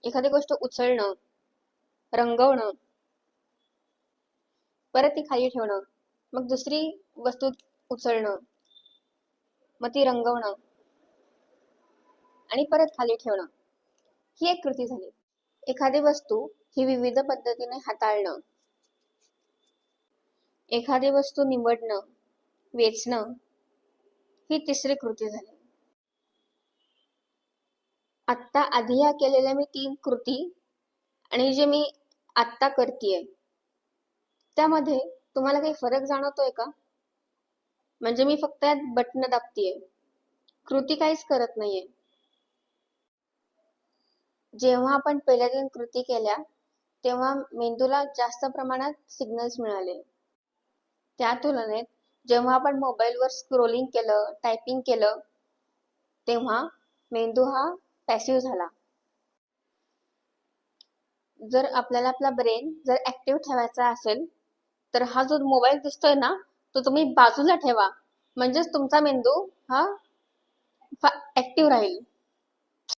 एखादी गोष्ट उचलणं, रंगवणं, परत ती खाली ठेवणं, मग दुसरी वस्तू उचलणं, मग ती रंगवणं आणि परत खाली ठेवणं, ही एक कृती झाली. एखादी वस्तू ही विविध पद्धतीने हाताळणं, एखादी वस्तू निवडणं, वेचणं, ही तिसरी कृती झाली. आत्ता आधी ह्या केलेल्या मी 3 कृती आणि जे मी आत्ता करतेय त्यामध्ये तुम्हाला काही फरक जाणवतोय का? म्हणजे मी फक्त यात बटन दाबतेय, कृती काहीच करत नाहीये. जेव्हा आपण पहिल्या 3 कृती केल्या तेव्हा मेंदूला जास्त प्रमाणात सिग्नल्स मिळाले. त्या तुलनेत जेव्हा आपण मोबाईलवर स्क्रोलिंग केलं, टायपिंग केलं, तेव्हा मेंदू हा पॅसिव्ह झाला. जर आपल्याला आपला ब्रेन जर ऍक्टिव्ह ठेवायचा असेल तर हा जो मोबाईल दिसतोय ना तो तुम्ही बाजूला ठेवा, म्हणजेच तुमचा मेंदू हा ऍक्टिव्ह राहील.